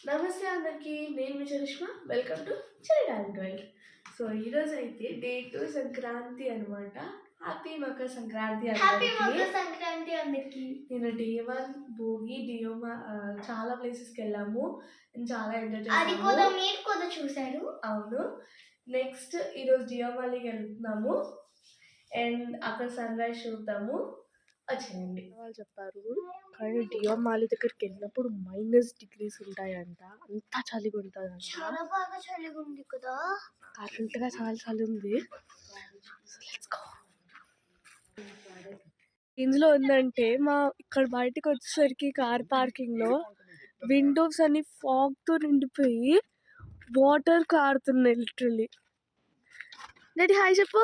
నమస్తే అందరికీ, నేను మీ Charishma. Welcome to child world. So ఈరోజు అయితే డే 2 సంక్రాంతి అనమాట. హ్యాపీ మకర సంక్రాంతి అందరికీ. నేను డే 1 భోగి చాలా ప్లేసెస్కి వెళ్ళాము. నేను చాలా ఎంజాయ్ చేశాను. చూశారు. అవును. నెక్స్ట్ ఈరోజు డియోమాలికి వెళ్తున్నాము అండ్ అక్కడ సన్ రైజ్ చూద్దాము. వచ్చేయండి. వాళ్ళు చెప్పారు కానీ డియోమాలి దగ్గరికి వెళ్ళినప్పుడు -డిగ్రీస్ ఉంటాయంట. అంతా చలిగా ఉంటుందంట. చాలా బాగా చలిగా ఉంది కదా. కరెంట్గా చాలా చలి ఉంది. ఇందులో ఉందంటే మా ఇక్కడ బయటకు వచ్చేసరికి కార్ పార్కింగ్ లో విండోస్ అన్ని ఫాగ్ తో నిండిపోయి వాటర్ కారుతున్నాయి లిటరలీ. డాడీ హాయ్ చెప్పు.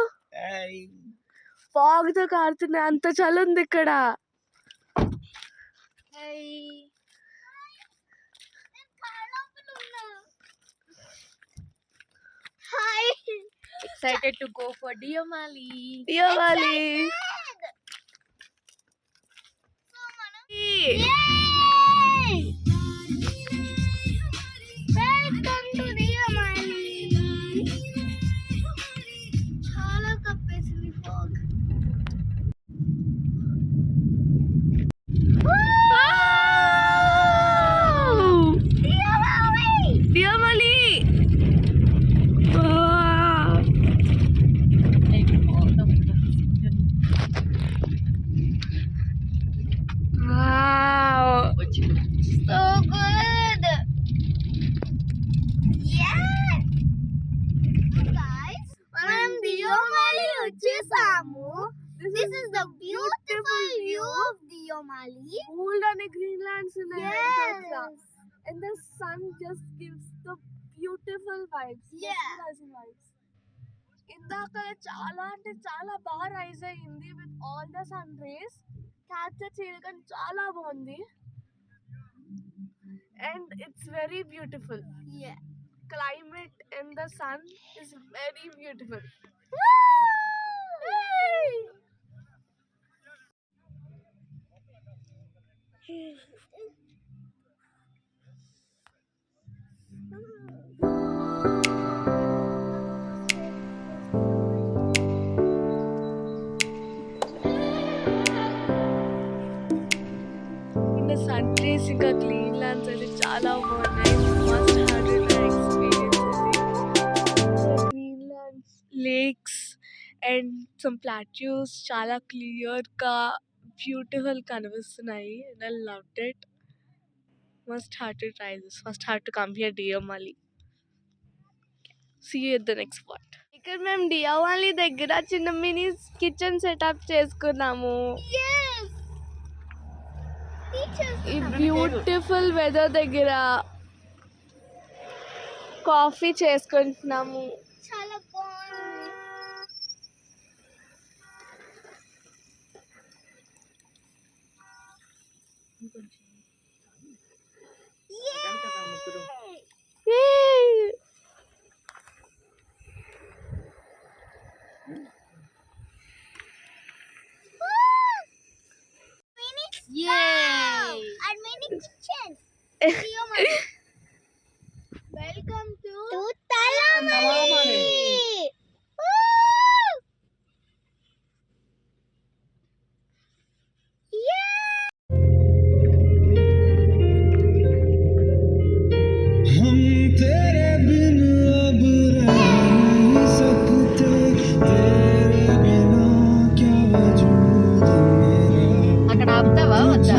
ఫాగ్ తో కారుతున్నాయి, అంత చలి ఉంది ఇక్కడ. Excited to go for Diomali. Yay! Welcome to Diomali. Chala kappesindi fog. Deomali. So good. Yeah. Guys, మనం Diomali వచ్చేసాము. This is the beautiful view of Diomali. Gold and green lands in Yes. and the sun just gives the beautiful vibes. Yeah. Vibes. ఇందాక చాలా అంటే చాలా బాగా rise అయ్యింది with all the sun rays. Capture చేయడం చాలా బాగుంది and it's very beautiful. Yeah. Climate and the sun is very beautiful. ఇంకా సన్ రేస్ ఇంకా గ్రీన్ ల్యాండ్స్ అయితే చాలా బాగున్నాయి. Must have experience green lands, lakes and some plateaus చాలా క్లియర్గా బ్యూటిఫుల్ కనిపిస్తున్నాయి. And I loved it. Must have to try this. Must have to come here Deomali. See you at the next spot. ఇక్కడ మేము డియోమాలి దగ్గర చిన్న మినీ కిచెన్ సెటప్ చేసుకున్నాము. Yes. ఈ beautiful weather దగ్గర కాఫీ చేసుకుంటున్నాము. చాలా బాగుంది. Yay! Yay! Our mini kitchen. Welcome to Talamali. అక్కడ ఆపుతావా వద్దా?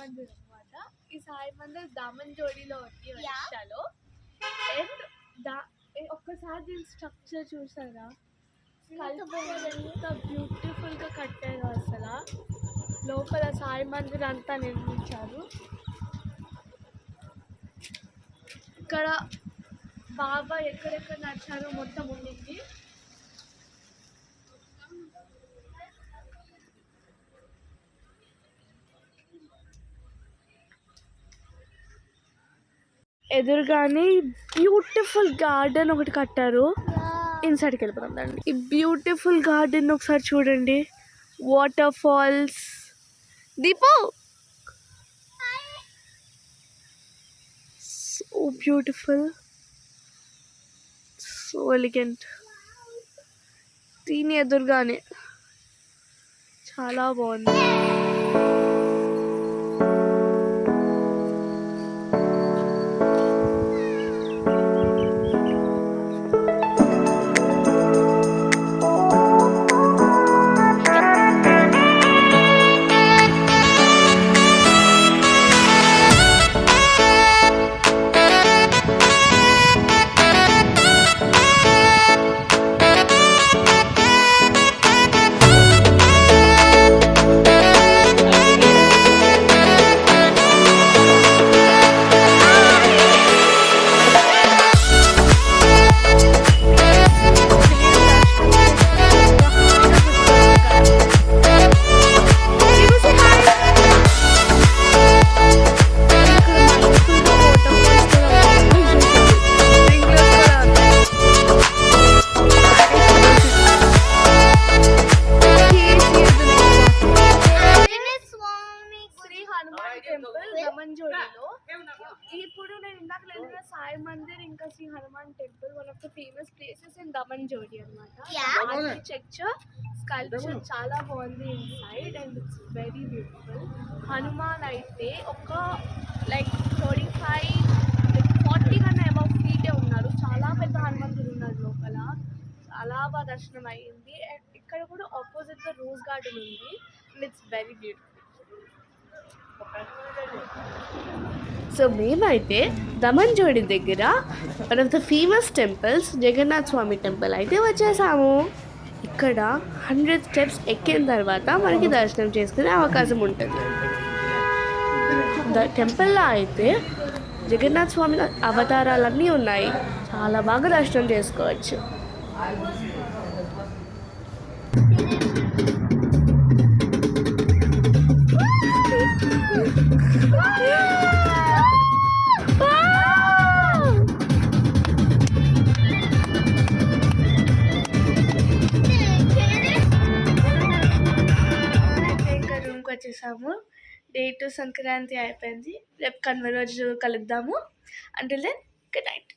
మందిర్ అన్నమాట. ఈ సాయి మందిర్ దామన్ జోడిలో ఉంది Yeah. ఒడిశాలో. అండ్ ఒక్కసారి దీని స్ట్రక్చర్ చూసారా, ఎంత బ్యూటిఫుల్ గా కట్టారు అసలు. లోపల సాయి మందిర్ అంతా నిర్మించారు. ఇక్కడ బాబా ఎక్కడెక్కడ నడిచారో మొత్తం ఉండింది. ఎదురుగానే బ్యూటిఫుల్ గార్డెన్ ఒకటి కట్టారు. ఇన్సైడ్కి వెళ్ళిపోతాం దాన్ని. ఈ బ్యూటిఫుల్ గార్డెన్ ఒకసారి చూడండి. Waterfalls. Deepu so beautiful, so elegant. దీని ఎదురుగానే చాలా బాగుంది. ఇప్పుడు నేను ఇందాక వెళ్ళిన సాయి మందిర్ ఇంకా Shri Hanuman temple one of the famous places in Daman జోడి అనమాట. ఆర్కిటెక్చర్ స్కల్ప్చర్ చాలా బాగుంది inside and it's very beautiful. Hanuman అయితే ఒక లైక్ 40 కన్నా అబౌవ్ ఫీటే ఉన్నారు. చాలా పెద్ద హనుమంతుడు ఉన్నారు లోపల. చాలా బాగా దర్శనం అయ్యింది. అండ్ ఇక్కడ కూడా ఆపోజిట్ గా రోజ్ గార్డెన్ ఉంది and it's very beautiful. So మేమైతే దమన్ జోడి దగ్గర one of the famous temples Jagannath Swami temple అయితే వచ్చేసాము. ఇక్కడ 100 స్టెప్స్ ఎక్కిన తర్వాత మనకి దర్శనం చేసుకునే అవకాశం ఉంటుంది. టెంపుల్లో అయితే జగన్నాథ్ స్వామి అవతారాలన్నీ ఉన్నాయి. చాలా బాగా దర్శనం చేసుకోవచ్చు. రూమ్కి వచ్చేసాము. డే 2 సంక్రాంతి అయిపోయింది. రేపు కనుమ రోజు కలుద్దాము. Until then good night.